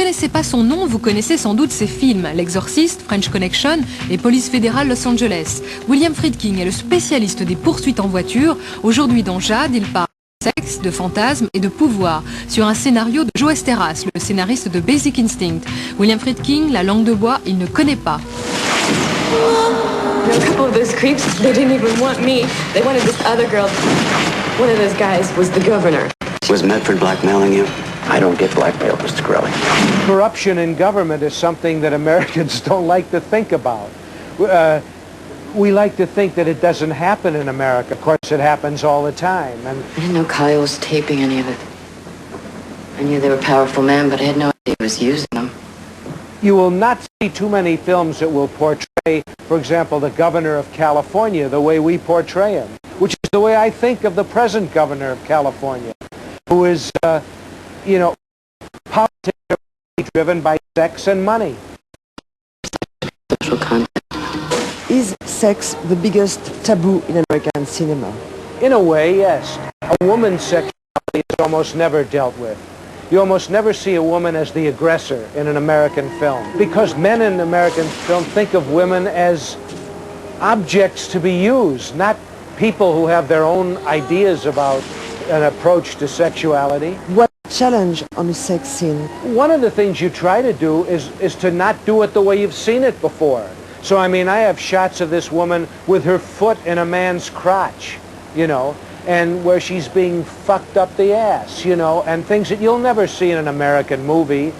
connaissez pas son nom, vous connaissez sans doute ses films. L'Exorciste, French Connection et Police fédérale Los Angeles. William Friedkin est le spécialiste des poursuites en voiture. Aujourd'hui dans Jade, il parle de sexe, de fantasmes et de pouvoir sur un scénario de Joe Esteras, le scénariste de Basic Instinct. William Friedkin, la langue de bois, il ne connaît pas. A couple of those creeps, they didn't even want me. They wanted this other girl. One of those guys was the governor. Was Medford blackmailing you? I don't get blackmailed, Mr. Corelli. Corruption in government is something that Americans don't like to think about. We like to think that it doesn't happen in America. Of course, it happens all the time. And I didn't know Kyle was taping any of it. I knew they were powerful men, but I had no idea he was using them. you will not see too many films that will portray, for example, the governor of California the way we portray him, which is the way I think of the present governor of California, who is, politics driven by sex and money. Is sex the biggest taboo in American cinema? In a way, yes. A woman's sexuality is almost never dealt with. You almost never see a woman as the aggressor in an American film, because men in American film think of women as objects to be used, not people who have their own ideas about an approach to sexuality. What challenge on a sex scene? One of the things you try to do is to not do it the way you've seen it before. So, I mean, I have shots of this woman with her foot in a man's crotch, and where she's being fucked up the ass, and things that you'll never see in an American movie,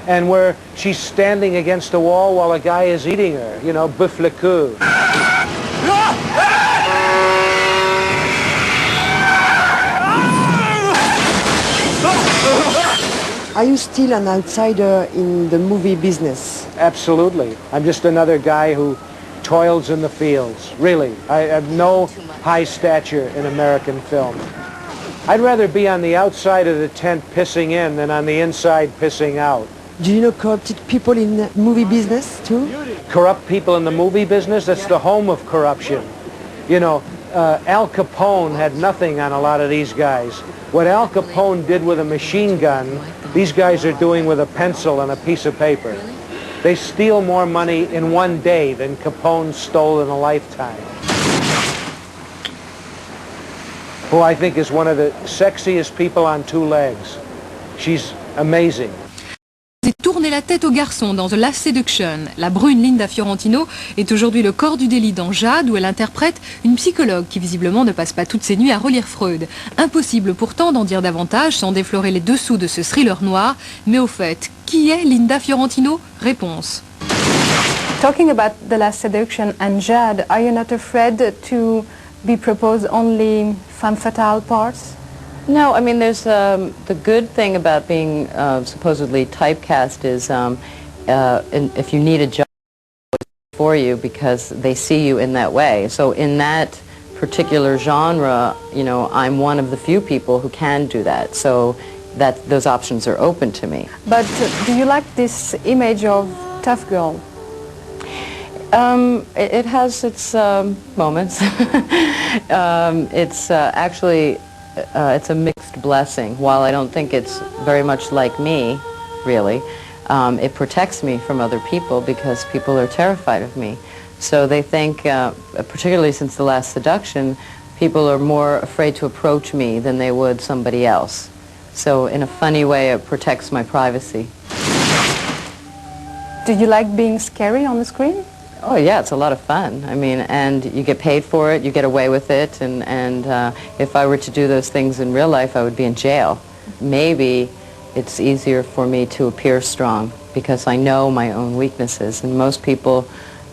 and where she's standing against a wall while a guy is eating her, boeuf le cul. Are you still an outsider in the movie business? Absolutely. I'm just another guy who toils in the fields, really. I have no high stature in American film. I'd rather be on the outside of the tent pissing in than on the inside pissing out. Do you know corrupted people in the movie business too? Corrupt people in the movie business? That's the home of corruption. Al Capone had nothing on a lot of these guys. What Al Capone did with a machine gun, these guys are doing with a pencil and a piece of paper. They steal more money in one day than Capone stole in a lifetime. Who I think is one of the sexiest people on two legs. She's amazing. C'est tourner la tête aux garçons dans The Last Seduction. La brune Linda Fiorentino est aujourd'hui le corps du délit dans Jade, où elle interprète une psychologue qui visiblement ne passe pas toutes ses nuits à relire Freud. Impossible pourtant d'en dire davantage sans déflorer les dessous de ce thriller noir. Mais au fait, qui est Linda Fiorentino? Réponse. Talking about The Last Seduction and Jade, are you not afraid to be proposed only femme fatale parts? No, I mean, there's the good thing about being supposedly typecast is if you need a job for you because they see you in that way. So in that particular genre, I'm one of the few people who can do that. So those options are open to me. But do you like this image of tough girl? It has its moments. It's actually... it's a mixed blessing. While I don't think it's very much like me, really, it protects me from other people because people are terrified of me. So they think, particularly since The Last Seduction, people are more afraid to approach me than they would somebody else. So in a funny way, it protects my privacy. Do you like being scary on the screen? Oh yeah, it's a lot of fun. I mean, and you get paid for it, you get away with it, and if I were to do those things in real life, I would be in jail. Maybe it's easier for me to appear strong because I know my own weaknesses, and most people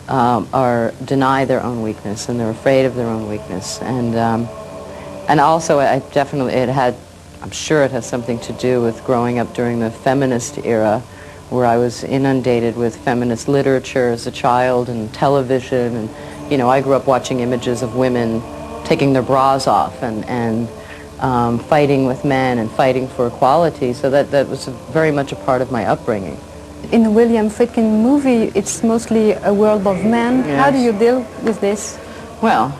deny their own weakness, and they're afraid of their own weakness. And also, I'm sure it has something to do with growing up during the feminist era, where I was inundated with feminist literature as a child and television, and I grew up watching images of women taking their bras off and fighting with men and fighting for equality, so that was very much a part of my upbringing. In the William Friedkin movie, it's mostly a world of men. Yes. How do you deal with this? Well,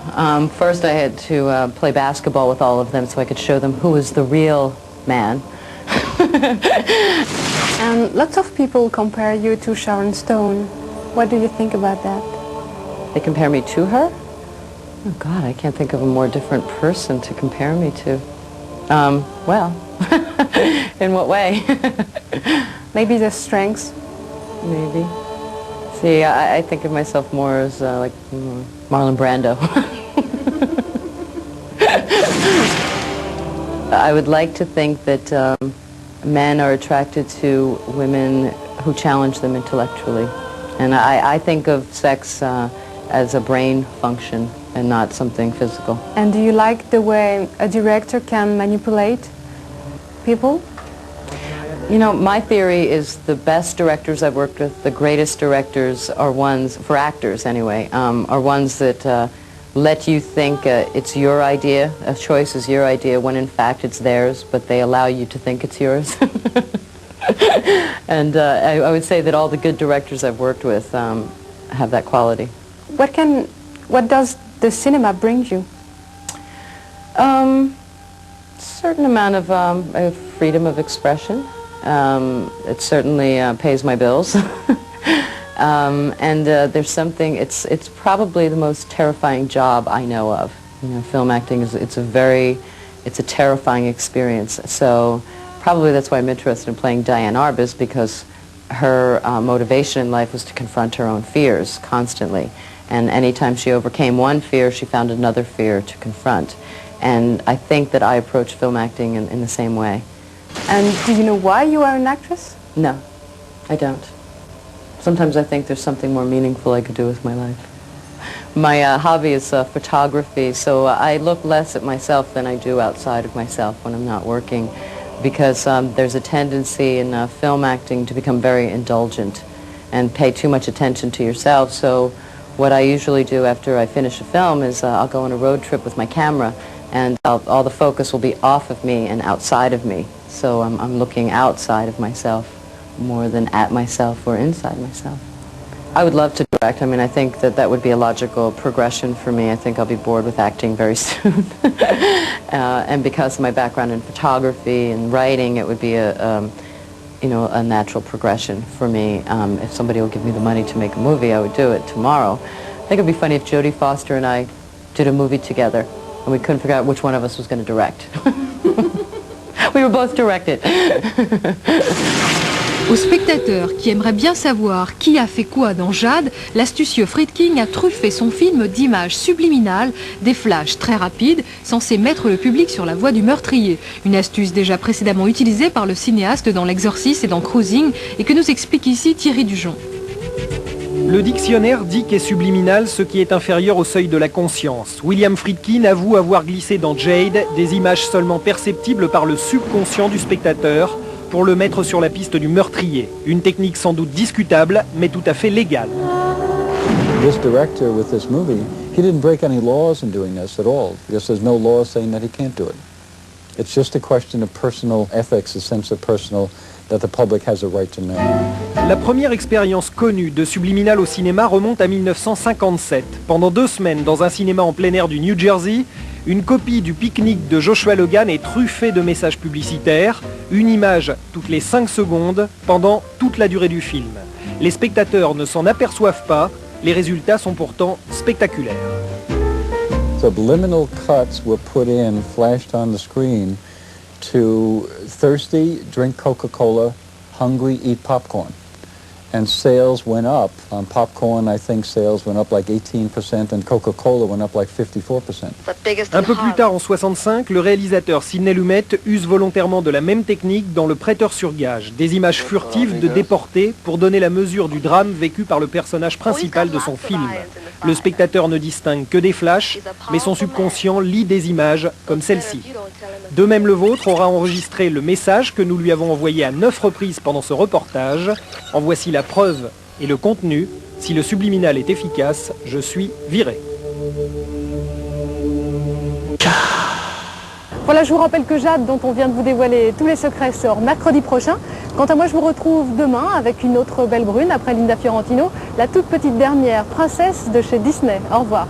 first I had to play basketball with all of them so I could show them who was the real man. And lots of people compare you to Sharon Stone. What do you think about that? They compare me to her? Oh God, I can't think of a more different person to compare me to. Well, in what way? Maybe the strengths. Maybe. See, I think of myself more as like Marlon Brando. I would like to think that men are attracted to women who challenge them intellectually. And I think of sex as a brain function and not something physical. And do you like the way a director can manipulate people? You know, my theory is the best directors I've worked with, the greatest directors are ones, for actors anyway, are ones that let you think it's your idea, a choice is your idea, when in fact it's theirs, but they allow you to think it's yours. And I would say that all the good directors I've worked with have that quality. What does the cinema bring you? Certain amount of freedom of expression. It certainly pays my bills. And there's something, it's probably the most terrifying job I know of. You know, film acting it's a terrifying experience. So probably that's why I'm interested in playing Diane Arbus, because her motivation in life was to confront her own fears constantly. And anytime she overcame one fear, she found another fear to confront. And I think that I approach film acting in the same way. And do you know why you are an actress? No, I don't. Sometimes I think there's something more meaningful I could do with my life. My hobby is photography, so I look less at myself than I do outside of myself when I'm not working, because there's a tendency in film acting to become very indulgent and pay too much attention to yourself. So what I usually do after I finish a film is I'll go on a road trip with my camera, and all the focus will be off of me and outside of me. So I'm looking outside of myself more than at myself or inside myself. I would love to direct. I mean, I think that would be a logical progression for me. I think I'll be bored with acting very soon. And because of my background in photography and writing, it would be a natural progression for me. If somebody will give me the money to make a movie, I would do it tomorrow. I think it would be funny if Jodie Foster and I did a movie together and we couldn't figure out which one of us was going to direct. We were both directed. Aux spectateurs qui aimeraient bien savoir qui a fait quoi dans Jade, l'astucieux Friedkin a truffé son film d'images subliminales, des flashs très rapides, censés mettre le public sur la voie du meurtrier. Une astuce déjà précédemment utilisée par le cinéaste dans L'Exorciste et dans Cruising, et que nous explique ici Thierry Dujon. Le dictionnaire dit qu'est subliminal ce qui est inférieur au seuil de la conscience. William Friedkin avoue avoir glissé dans Jade des images seulement perceptibles par le subconscient du spectateur pour le mettre sur la piste du meurtrier. Une technique sans doute discutable, mais tout à fait légale. This director with this movie, he didn't break any laws in doing this at all, because there's no law saying that he can't do it. It's just a question of personal ethics, a sense of personal that the public has a right to know. La première expérience connue de subliminal au cinéma remonte à 1957. Pendant 2 semaines, dans un cinéma en plein air du New Jersey, une copie du pique-nique de Joshua Logan est truffée de messages publicitaires, une image toutes les 5 secondes pendant toute la durée du film. Les spectateurs ne s'en aperçoivent pas, les résultats sont pourtant spectaculaires. Subliminal cuts were put in, flashed on the screen to thirsty, drink Coca-Cola, hungry, eat popcorn. And sales went up. On popcorn, I think sales went up like 18%, and Coca-Cola went up like 54%. Un peu plus tard, en 65, le réalisateur Sidney Lumet use volontairement de la même technique dans Le Prêteur sur gage, des images furtives de déportés pour donner la mesure du drame vécu par le personnage principal de son film. Le spectateur ne distingue que des flashs, mais son subconscient lit des images comme celle-ci. De même, le vôtre aura enregistré le message que nous lui avons envoyé à 9 reprises pendant ce reportage. En voici la preuve et le contenu. Si le subliminal est efficace, je suis viré. Voilà, je vous rappelle que Jade, dont on vient de vous dévoiler tous les secrets, sort mercredi prochain. Quant à moi, je vous retrouve demain avec une autre belle brune, après Linda Fiorentino, la toute petite dernière princesse de chez Disney. Au revoir.